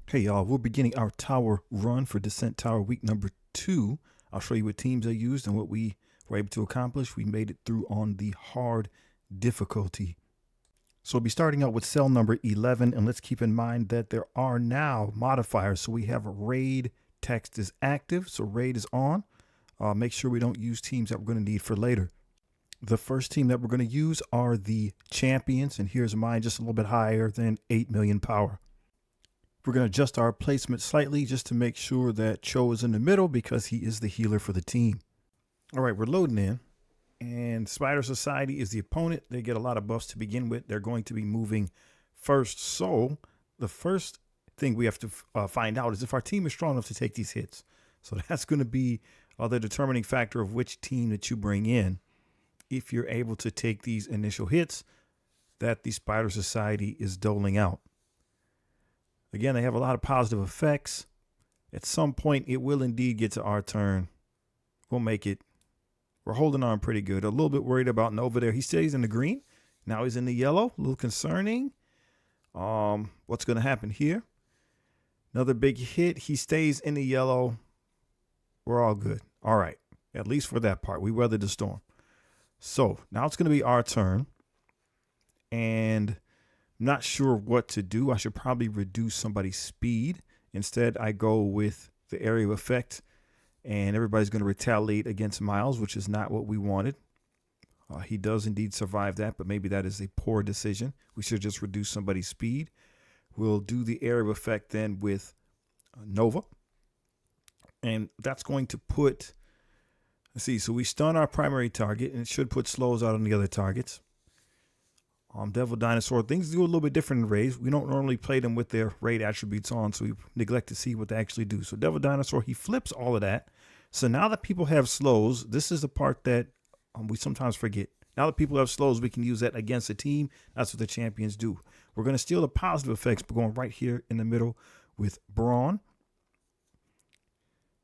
Hey y'all, we're beginning our tower run for Descent Tower week number 2. I'll show you what teams I used and what we were able to accomplish. We made it through on the hard difficulty. So we'll be starting out with cell number 11, and let's keep in mind that there are now modifiers. So we have raid text is active, so raid is on. Make sure we don't use teams that we're going to need for later. The first team that we're going to use are the champions, and here's mine just a little bit higher than 8 million power. We're going to adjust our placement slightly just to make sure that Cho is in the middle because he is the healer for the team. All right, we're loading in, and Spider Society is the opponent. They get a lot of buffs to begin with. They're going to be moving first. So the first thing we have to find out is if our team is strong enough to take these hits. So that's going to be the determining factor of which team that you bring in. If you're able to take these initial hits that the Spider Society is doling out. Again, they have a lot of positive effects. At some point, it will indeed get to our turn. We'll make it. We're holding on pretty good. A little bit worried about Nova there. He stays in the green. Now he's in the yellow. A little concerning. What's going to happen here? Another big hit. He stays in the yellow. We're all good. All right. At least for that part. We weathered the storm. So now it's going to be our turn. And not sure what to do. I should probably reduce somebody's speed. Instead, I go with the area of effect, and everybody's going to retaliate against Miles, which is not what we wanted. He does indeed survive that, but maybe that is a poor decision. We should just reduce somebody's speed. We'll do the area of effect then with Nova, and that's going to put, let's see, so we stun our primary target, and it should put slows out on the other targets. Devil Dinosaur, things do a little bit different in raids. We don't normally play them with their raid attributes on, so we neglect to see what they actually do. So Devil Dinosaur, he flips all of that. So now that people have slows, this is the part that we sometimes forget. Now that people have slows, we can use that against a team. That's what the champions do. We're going to steal the positive effects, but going right here in the middle with Brawn.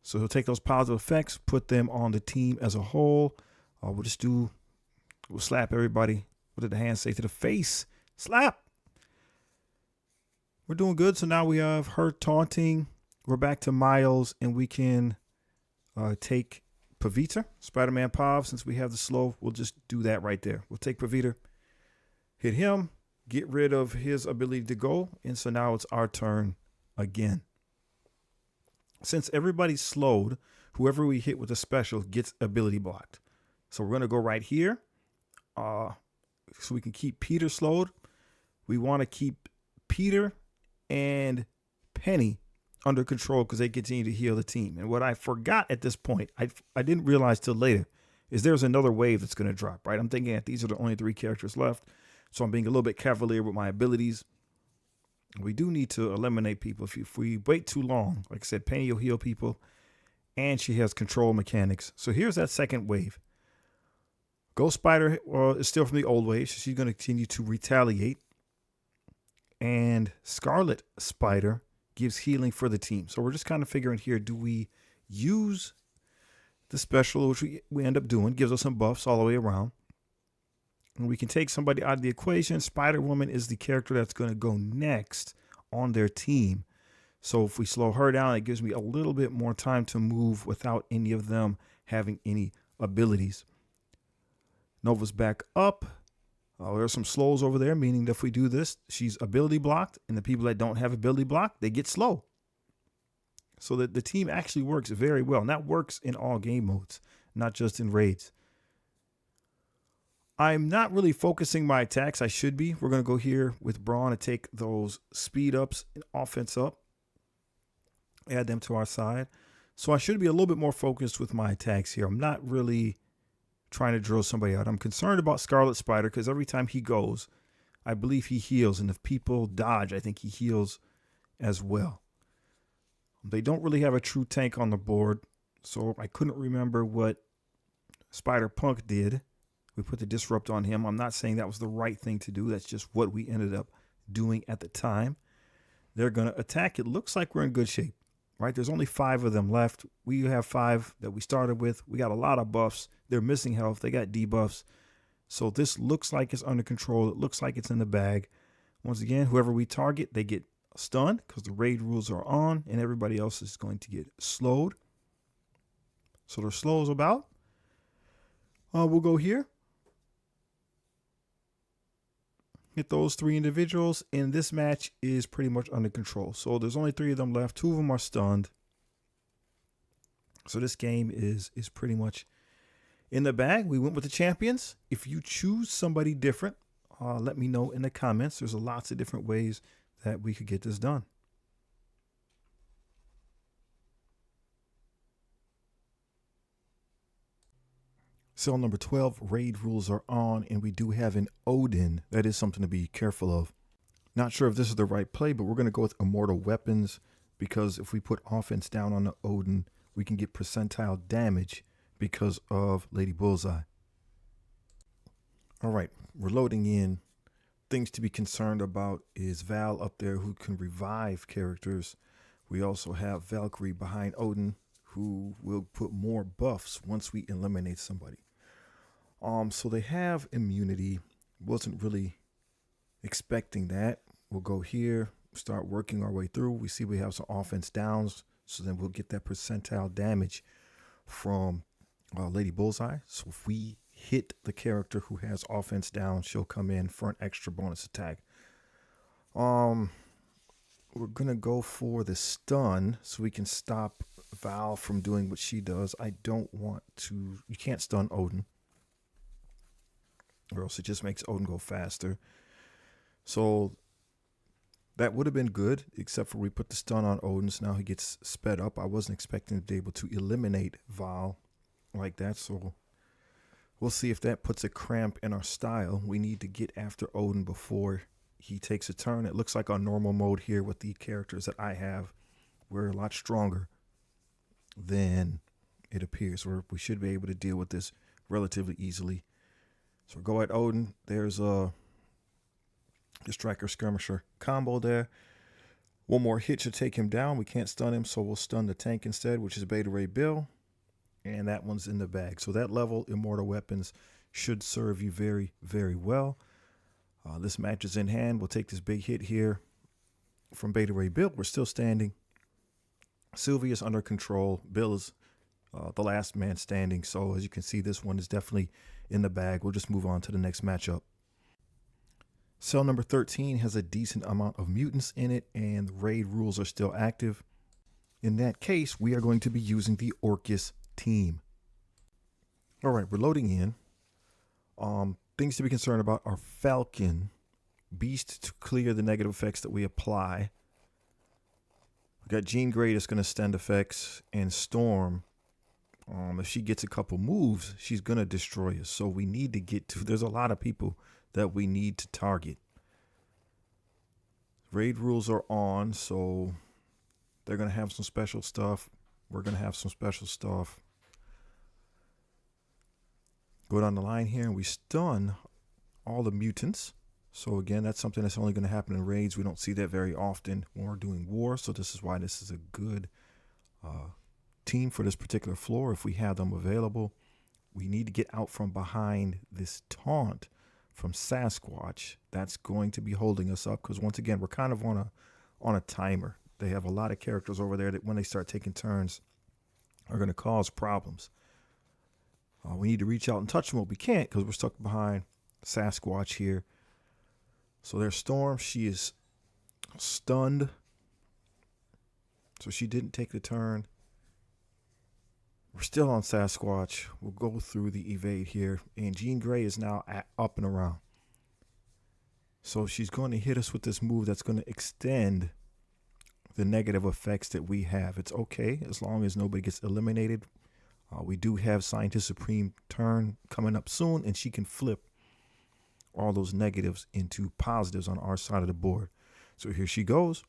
So he'll take those positive effects, put them on the team as a whole. We'll slap everybody. What did the hand say? To the face. Slap. We're doing good. So now we have her taunting. We're back to Miles, and we can take Pavita, Spider-Man Pav. Since we have the slow, we'll just do that right there. We'll take Pavita, hit him, get rid of his ability to go. And so now it's our turn again. Since everybody's slowed, whoever we hit with a special gets ability blocked. So we're going to go right here. So we can keep Peter slowed. We want to keep Peter and Penny under control because they continue to heal the team. And what I forgot at this point, I didn't realize till later, is there's another wave that's going to drop, right? I'm thinking that these are the only 3 characters left. So I'm being a little bit cavalier with my abilities. We do need to eliminate people. If we wait too long, like I said, Penny will heal people. And she has control mechanics. So here's that second wave. Ghost Spider is still from the old wave, so she's going to continue to retaliate. And Scarlet Spider gives healing for the team. So we're just kind of figuring here, do we use the special, which we end up doing, gives us some buffs all the way around. And we can take somebody out of the equation. Spider-Woman is the character that's going to go next on their team. So if we slow her down, it gives me a little bit more time to move without any of them having any abilities. Nova's back up. There's some slows over there, meaning that if we do this, she's ability blocked, and the people that don't have ability blocked, they get slow. So that the team actually works very well, and that works in all game modes, not just in raids. I'm not really focusing my attacks. I should be. We're going to go here with Brawn and take those speed ups and offense up. Add them to our side. So I should be a little bit more focused with my attacks here. I'm not really trying to drill somebody out. I'm concerned about Scarlet Spider because every time he goes, I believe he heals. And if people dodge, I think he heals as well. They don't really have a true tank on the board. So I couldn't remember what Spider-Punk did. We put the disrupt on him. I'm not saying that was the right thing to do. That's just what we ended up doing at the time. They're going to attack. It looks like we're in good shape, right? There's only 5 of them left. We have 5 that we started with. We got a lot of buffs. They're missing health. They got debuffs. So this looks like it's under control. It looks like it's in the bag. Once again, whoever we target, they get stunned because the raid rules are on, and everybody else is going to get slowed. So their slows about. We'll go here. Hit those 3 individuals, and this match is pretty much under control. So there's only 3 of them left. 2 of them are stunned. So this game is pretty much in the bag. We went with the champions. If you choose somebody different, let me know in the comments. There's lots of different ways that we could get this done. Cell number 12, raid rules are on, and we do have an Odin. That is something to be careful of. Not sure if this is the right play, but we're going to go with immortal weapons, because if we put offense down on the Odin, we can get percentile damage because of Lady Bullseye. All right, we're loading in. Things to be concerned about is Val up there, who can revive characters. We also have Valkyrie behind Odin, who will put more buffs once we eliminate somebody. So they have immunity. Wasn't really expecting that. We'll go here, start working our way through. We see we have some offense downs, so then we'll get that percentile damage from Lady Bullseye. So if we hit the character who has offense down, she'll come in for an extra bonus attack. We're gonna go for the stun so we can stop Val from doing what she does. I don't want to. You can't stun Odin, or else it just makes Odin go faster. So that would have been good, except for we put the stun on Odin, so now he gets sped up. I wasn't expecting to be able to eliminate Val like that, so we'll see if that puts a cramp in our style. We need to get after Odin before he takes a turn. It looks like on normal mode here with the characters that I have, we're a lot stronger than it appears. We should be able to deal with this relatively easily. So go at Odin. There's a Striker Skirmisher combo there. One more hit should take him down. We can't stun him, so we'll stun the tank instead, which is Beta Ray Bill. And that one's in the bag. So that level, immortal weapons, should serve you very, very well. This match is in hand. We'll take this big hit here from Beta Ray Bill. We're still standing. Sylvia's under control. Bill is the last man standing. So as you can see, this one is definitely in the bag. We'll just move on to the next matchup. Cell number 13 has a decent amount of mutants in it, and the raid rules are still active. In that case, we are going to be using the Orcus team. All right, we're loading in. Things to be concerned about are Falcon, Beast to clear the negative effects that we apply. We got Jean Grey that's going to stand effects, and Storm. If she gets a couple moves, she's going to destroy us. So we need to get to, there's a lot of people that we need to target. Raid rules are on, so they're going to have some special stuff. We're going to have some special stuff. Go down the line here, and we stun all the mutants. So again, that's something that's only going to happen in raids. We don't see that very often when we're doing war. So this is why this is a good team for this particular floor. If we have them available, we need to get out from behind this taunt from Sasquatch. That's going to be holding us up, because once again, we're kind of on a timer. They have a lot of characters over there that when they start taking turns are going to cause problems. We need to reach out and touch them, but we can't because we're stuck behind Sasquatch here. So there's Storm. She is stunned, so she didn't take the turn. We're still on Sasquatch. We'll go through the evade here, and Jean Grey is now up and around. So she's going to hit us with this move that's going to extend the negative effects that we have. It's okay as long as nobody gets eliminated. We do have Scientist Supreme turn coming up soon, and she can flip all those negatives into positives on our side of the board. So here she goes.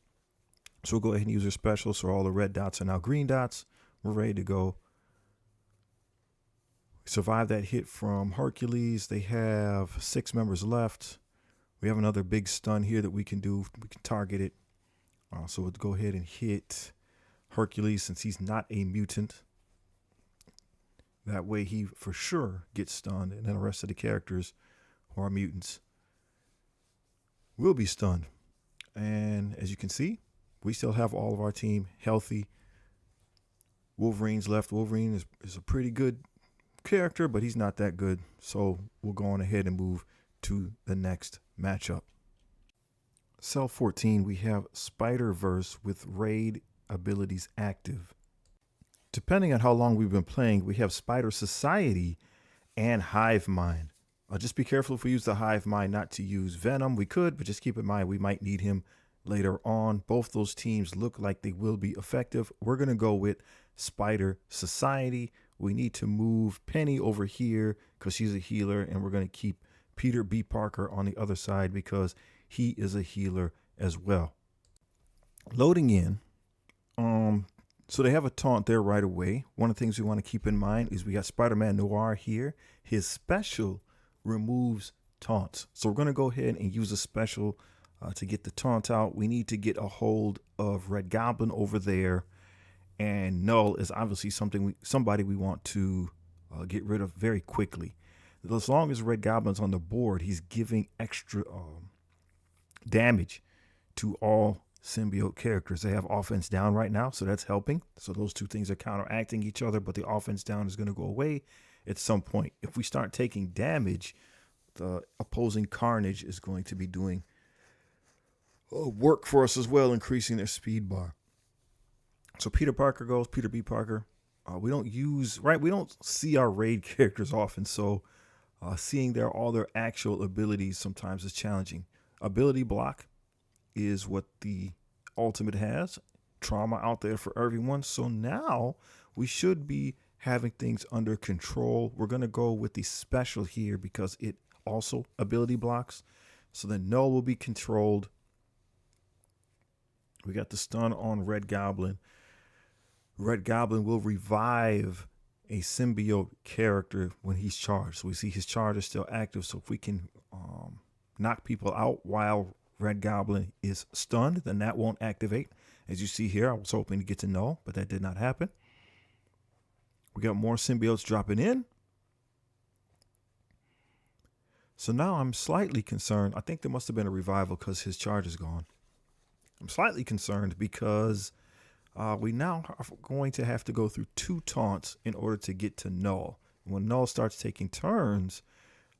So we'll go ahead and use her special. So all the red dots are now green dots. We're ready to go. Survive that hit from Hercules. They have 6 members left. We have another big stun here that we can do. We can target it. So we'll go ahead and hit Hercules since he's not a mutant. That way he for sure gets stunned, and then the rest of the characters who are mutants will be stunned. And as you can see, we still have all of our team healthy. Wolverine's left. Wolverine is a pretty good character, but he's not that good. So we'll go on ahead and move to the next matchup. Cell 14, we have Spider-Verse with raid abilities active. Depending on how long we've been playing, we have Spider Society and Hive Mind. Just be careful if we use the Hive Mind not to use Venom. We could, but just keep in mind we might need him later on. Both those teams look like they will be effective. We're going to go with Spider Society. We need to move Penny over here because she's a healer, and we're going to keep Peter B. Parker on the other side because he is a healer as well. Loading in. So they have a taunt there right away. One of the things we want to keep in mind is we got Spider-Man Noir here. His special removes taunts. So we're going to go ahead and use a special to get the taunt out. We need to get a hold of Red Goblin over there. And Null is obviously somebody we want to get rid of very quickly. As long as Red Goblin's on the board, he's giving extra damage to all symbiote characters. They have offense down right now, so that's helping. So those two things are counteracting each other, but the offense down is going to go away at some point. If we start taking damage, the opposing Carnage is going to be doing work for us as well, increasing their speed bar. So Peter Parker goes, Peter B. Parker. We don't see our raid characters often, so seeing all their actual abilities sometimes is challenging. Ability block is what the ultimate has. Trauma out there for everyone. So now we should be having things under control. We're going to go with the special here because it also ability blocks. So then Null will be controlled. We got the stun on Red Goblin. Red Goblin will revive a symbiote character when he's charged. So we see his charge is still active. So if we can knock people out while Red Goblin is stunned, then that won't activate. As you see here, I was hoping to get to Null, but that did not happen. We got more symbiotes dropping in. So now I'm slightly concerned. I think there must have been a revival because his charge is gone. I'm slightly concerned because we now are going to have to go through 2 taunts in order to get to Null. When Null starts taking turns,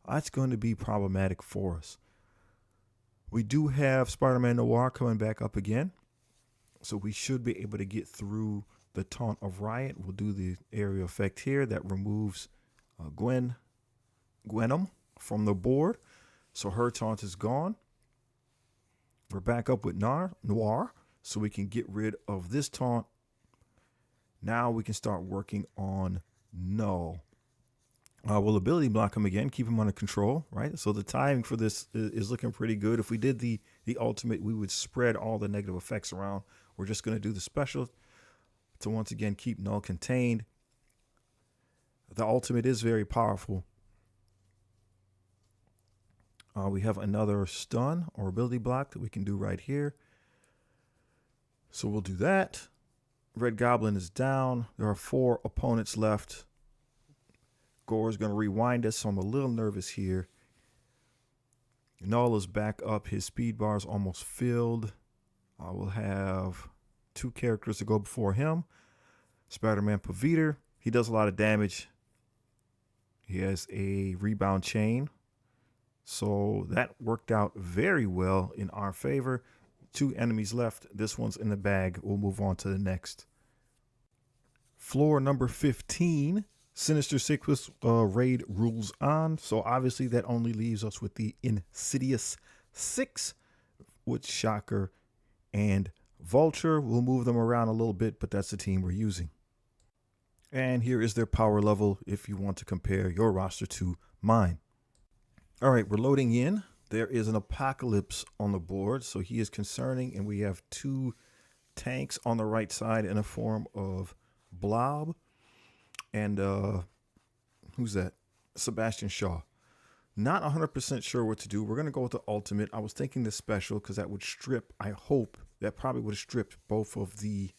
that's going to be problematic for us. We do have Spider-Man Noir coming back up again. So we should be able to get through the taunt of Riot. We'll do the area effect here that removes Gwenom from the board. So her taunt is gone. We're back up with Noir. So we can get rid of this taunt. Now we can start working on Null. We'll ability block him again, keep him under control, right? So the timing for this is looking pretty good. If we did the ultimate, we would spread all the negative effects around. We're just going to do the special to once again keep Null contained. The ultimate is very powerful. We have another stun or ability block that we can do right here. So we'll do that. Red Goblin is down. There are 4 opponents left. Gore is going to rewind us, so I'm a little nervous here. Null is back up. His speed bar is almost filled. We'll have 2 characters to go before him. Spider-Man Paviter. He does a lot of damage. He has a rebound chain. So that worked out very well in our favor. 2 enemies left. This one's in the bag. We'll move on to the next. Floor number 15. Sinister Six raid rules on. So obviously that only leaves us with the Insidious 6 with Shocker and Vulture. We'll move them around a little bit, but that's the team we're using. And here is their power level if you want to compare your roster to mine. All right, we're loading in. There is an Apocalypse on the board, so he is concerning, and we have 2 tanks on the right side in a form of Blob. And who's that? Sebastian Shaw. Not 100% sure what to do. We're going to go with the ultimate. I was thinking the special because that would strip, I hope, that probably would have stripped both of the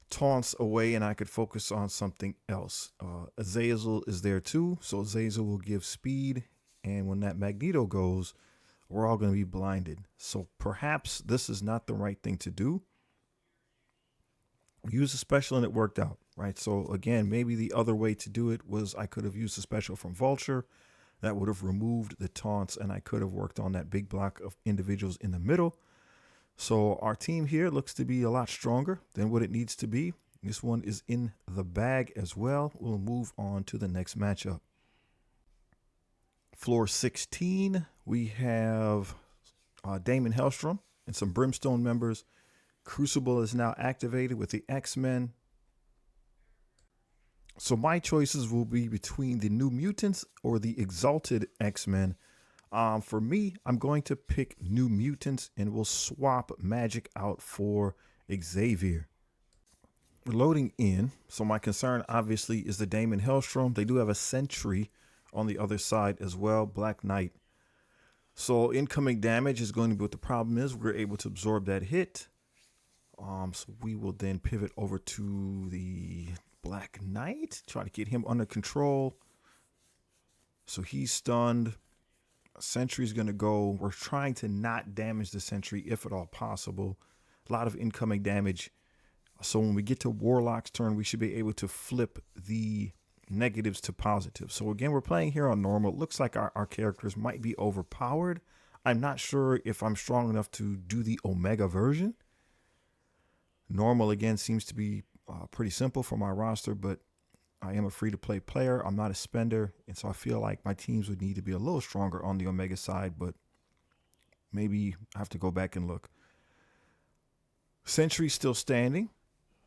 taunts away and I could focus on something else. Azazel is there too, so Azazel will give speed. And when that Magneto goes, we're all going to be blinded. So perhaps this is not the right thing to do. We used a special and it worked out, right? So again, maybe the other way to do it was I could have used a special from Vulture. That would have removed the taunts, and I could have worked on that big block of individuals in the middle. So our team here looks to be a lot stronger than what it needs to be. This one is in the bag as well. We'll move on to the next matchup. Floor 16, we have Damon Hellstrom and some Brimstone members. Crucible is now activated with the X-Men. So my choices will be between the New Mutants or the Exalted X-Men. For me, I'm going to pick New Mutants, and we'll swap Magic out for Xavier. We're loading in. So my concern obviously is the Damon Hellstrom. They do have a Sentry on the other side as well, Black Knight. So incoming damage is going to be what the problem is. We're able to absorb that hit. So we will then pivot over to the Black Knight, try to get him under control. So he's stunned. Sentry's going to go. We're trying to not damage the Sentry if at all possible. A lot of incoming damage. So when we get to Warlock's turn, we should be able to flip the negatives to positive. So again, we're playing here on normal. It looks like our characters might be overpowered. I'm not sure if I'm strong enough to do the Omega version. Normal, again, seems to be pretty simple for my roster, but I am a free-to-play player. I'm not a spender, and so I feel like my teams would need to be a little stronger on the Omega side, but maybe I have to go back and look. Sentry's still standing.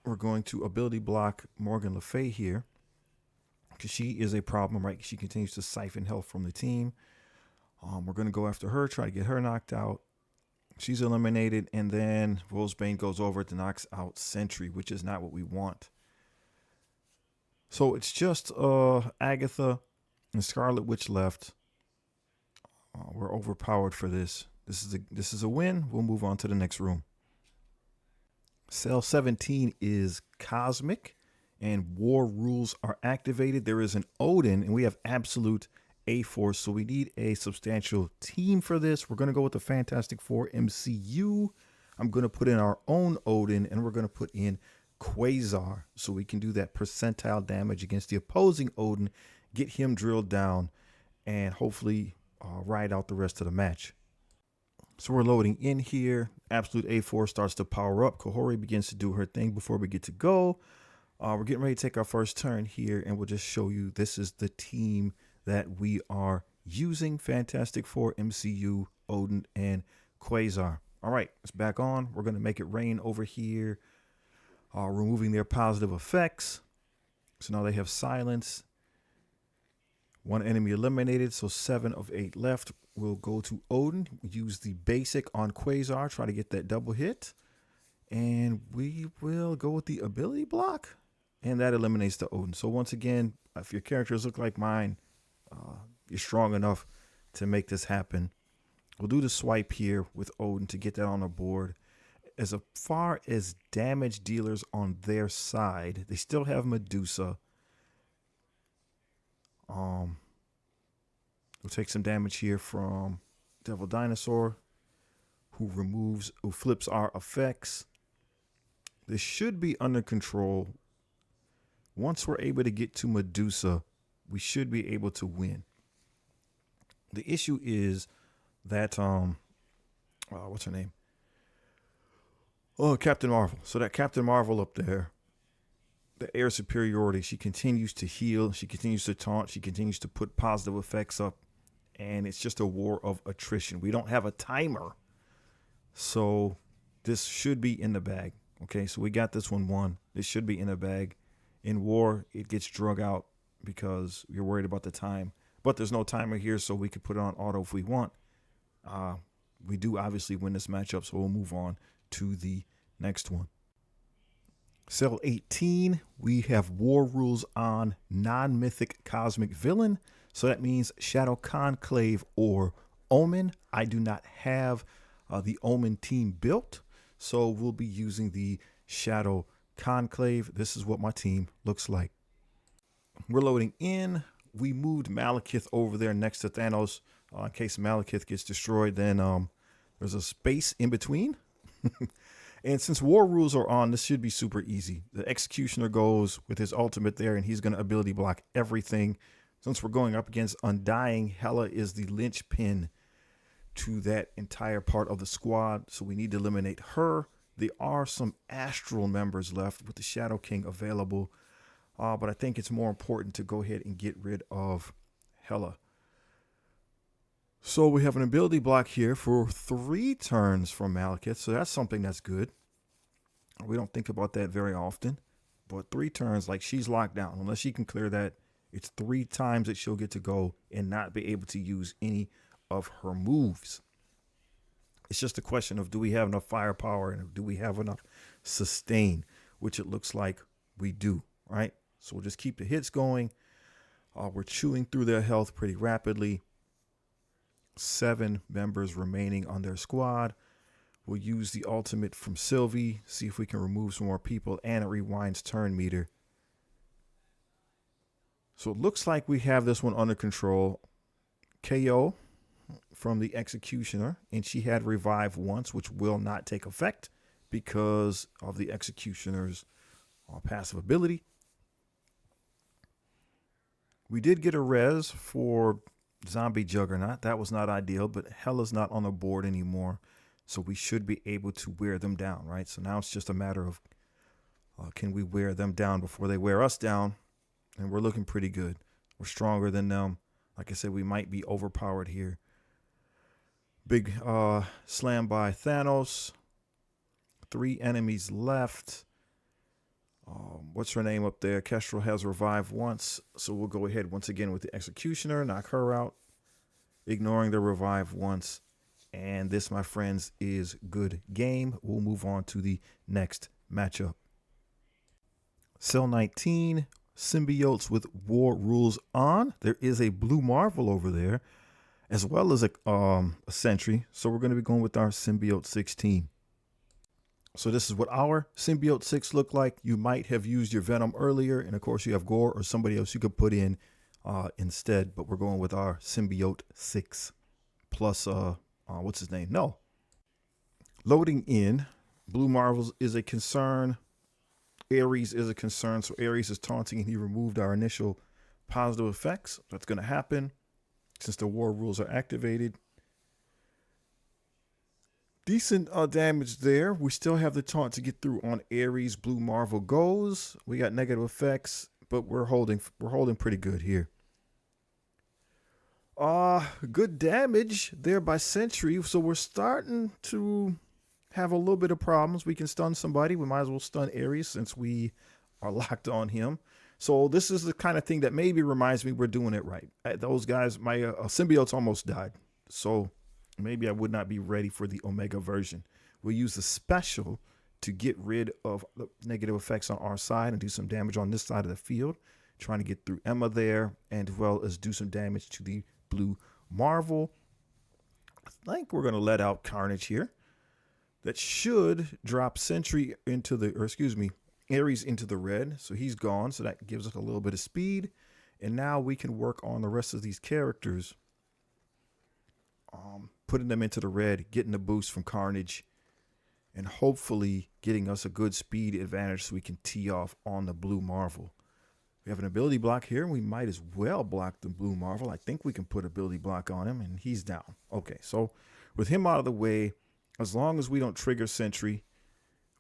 We're going to ability block Morgan Le Fay here because she is a problem, right? She continues to siphon health from the team. We're going to go after her, try to get her knocked out. She's eliminated, and then Wolfsbane goes over to knocks out Sentry, which is not what we want. So it's just Agatha and Scarlet Witch left. We're overpowered for this. This is a win. We'll move on to the next room. Cell 17 is Cosmic, and War Rules are activated. There is an Odin, and we have absolute A-Force, so we need a substantial team for this. We're going to go with the Fantastic Four MCU. I'm going to put in our own Odin, and we're going to put in Quasar, so we can do that percentile damage against the opposing Odin, get him drilled down, and hopefully ride out the rest of the match. So we're loading in here. Absolute A4 starts to power up. Kahori begins to do her thing before we get to go. We're getting ready to take our first turn here, and we'll just show you this is the team that we are using. Fantastic Four, MCU, Odin, and Quasar. All right, it's back on. We're going to make it rain over here, removing their positive effects. So now they have silence. One enemy eliminated, so 7 of 8 left. We'll go to Odin, use the basic on Quasar, try to get that double hit. And we will go with the ability block, and that eliminates the Odin. So once again, if your characters look like mine, you're strong enough to make this happen. We'll do the swipe here with Odin to get that on the board. As far as damage dealers on their side, they still have Medusa. We'll take some damage here from Devil Dinosaur, who flips our effects. This should be under control. Once we're able to get to Medusa, we should be able to win. The issue is that, what's her name? Oh, Captain Marvel. So that Captain Marvel up there, the air superiority, she continues to heal. She continues to taunt. She continues to put positive effects up. And it's just a war of attrition. We don't have a timer. So this should be in the bag. Okay, so we got this one won. This should be in the bag. In war, it gets drug out because you're worried about the time. But there's no timer here, so we could put it on auto if we want. We do obviously win this matchup, so we'll move on to the next one. Cell 18, we have War Rules on non-mythic cosmic villain. So that means Shadow Conclave or Omen. I do not have the Omen team built, so we'll be using the Shadow Conclave. This is what my team looks like. We're loading in. We moved Malekith over there next to Thanos. In case Malekith gets destroyed, then there's a space in between. And since war rules are on, this should be super easy. The Executioner goes with his ultimate there, and he's going to ability block everything. Since we're going up against Undying, Hela is the linchpin to that entire part of the squad, so we need to eliminate her. There are some Astral members left with the Shadow King available, but I think it's more important to go ahead and get rid of Hela. So we have an ability block here for 3 turns from Malekith, so that's something that's good. We don't think about that very often, but 3 turns, like, she's locked down. Unless she can clear that, it's 3 times that she'll get to go and not be able to use any of her moves. It's just a question of, do we have enough firepower and do we have enough sustain, which it looks like we do, right? So we'll just keep the hits going. We're chewing through their health pretty rapidly. 7 members remaining on their squad. We'll use the ultimate from Sylvie, see if we can remove some more people, and it rewinds turn meter. So it looks like we have this one under control. KO from the Executioner, and she had revive once, which will not take effect because of the Executioner's passive ability. We did get a res for Zombie Juggernaut. That was not ideal, but Hela's not on the board anymore, so we should be able to wear them down, right? So now it's just a matter of can we wear them down before they wear us down, and we're looking pretty good. We're stronger than them. Like I said, we might be overpowered here. Big slam by Thanos. 3 enemies left. What's her name up there? Kestrel has revived once, so we'll go ahead once again with the Executioner, knock her out, ignoring the revive once. And this, my friends, is good game. We'll move on to the next matchup. Cell 19, symbiotes with war rules on. There is a blue Marvel over there, as well as a sentry. So we're going to be going with our symbiote 16. So this is what our symbiote 6 look like. You might have used your Venom earlier, and of course you have Gore or somebody else you could put in instead, but we're going with our symbiote 6 plus what's his name? No. Loading in. Blue Marvels is a concern. Ares is a concern. So Ares is taunting, and he removed our initial positive effects. That's going to happen since the war rules are activated. Decent damage there. We still have the taunt to get through on Ares. Blue Marvel goes. We got negative effects, but we're holding pretty good here. Good damage there by Sentry. So we're starting to have a little bit of problems. We can stun somebody. We might as well stun Ares since we are locked on him. So this is the kind of thing that maybe reminds me we're doing it right. Those guys, my symbiotes almost died. So maybe I would not be ready for the Omega version. We'll use the special to get rid of the negative effects on our side and do some damage on this side of the field. Trying to get through Emma there, and as well as do some damage to the Blue Marvel. I think we're going to let out Carnage here. That should drop Sentry into the, or excuse me, Ares into the red. So he's gone. So that gives us a little bit of speed. And now we can work on the rest of these characters. Putting them into the red, getting the boost from Carnage, and hopefully getting us a good speed advantage so we can tee off on the Blue Marvel. We have an ability block here, and we might as well block the Blue Marvel. I think we can put ability block on him, and he's down. Okay, so with him out of the way, as long as we don't trigger Sentry,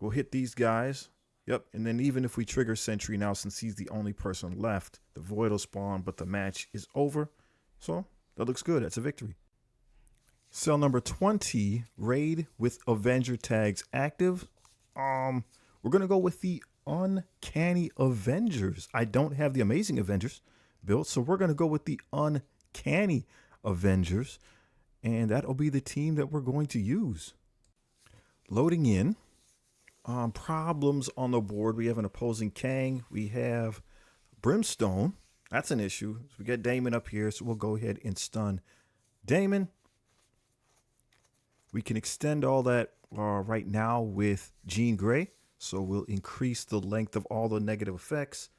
we'll hit these guys. Yep, and then even if we trigger Sentry now, since he's the only person left, the Void will spawn, but the match is over. So that looks good. That's a victory. Cell number 20, raid with Avenger tags active. We're going to go with the Uncanny Avengers. I don't have the Amazing Avengers built, so we're going to go with the Uncanny Avengers, and that'll be the team that we're going to use. Loading in. Problems on the board. We have an opposing Kang. We have Brimstone. That's an issue. So we got Damon up here, so we'll go ahead and stun Damon. We can extend all that right now with Jean Grey. So we'll increase the length of all the negative effects.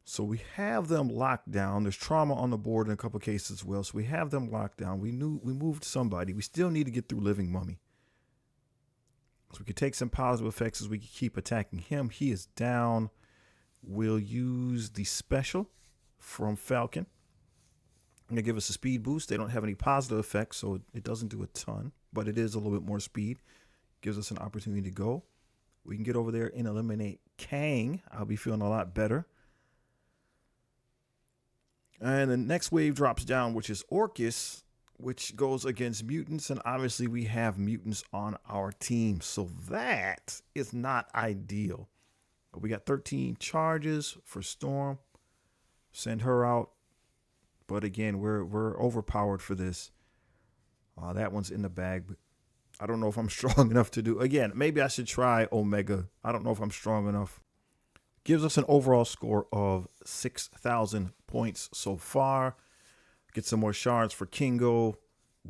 So we have them locked down. There's trauma on the board in a couple cases as well. So we have them locked down. We moved somebody. We still need to get through Living Mummy. So we could take some positive effects as we keep attacking him. He is down. We'll use the special from Falcon. Going to give us a speed boost. They don't have any positive effects, so it doesn't do a ton, but it is a little bit more speed. Gives us an opportunity to go. We can get over there and eliminate Kang. I'll be feeling a lot better. And the next wave drops down, which is Orcus, which goes against mutants. And obviously we have mutants on our team. So that is not ideal. We got 13 charges for Storm. Send her out. But again, we're overpowered for this. That one's in the bag. But I don't know if I'm strong enough to do. Again, maybe I should try Omega. I don't know if I'm strong enough. Gives us an overall score of 6,000 points so far. Get some more shards for Kingo.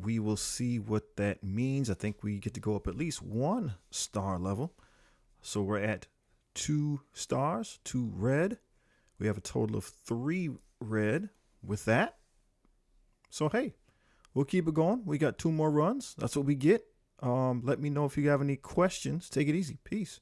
We will see what that means. I think we get to go up at least 1 star level. So we're at 2 stars, 2 red. We have a total of 3 red with that. So, hey, we'll keep it going. We got 2 more runs. That's what we get. Let me know if you have any questions. Take it easy. Peace.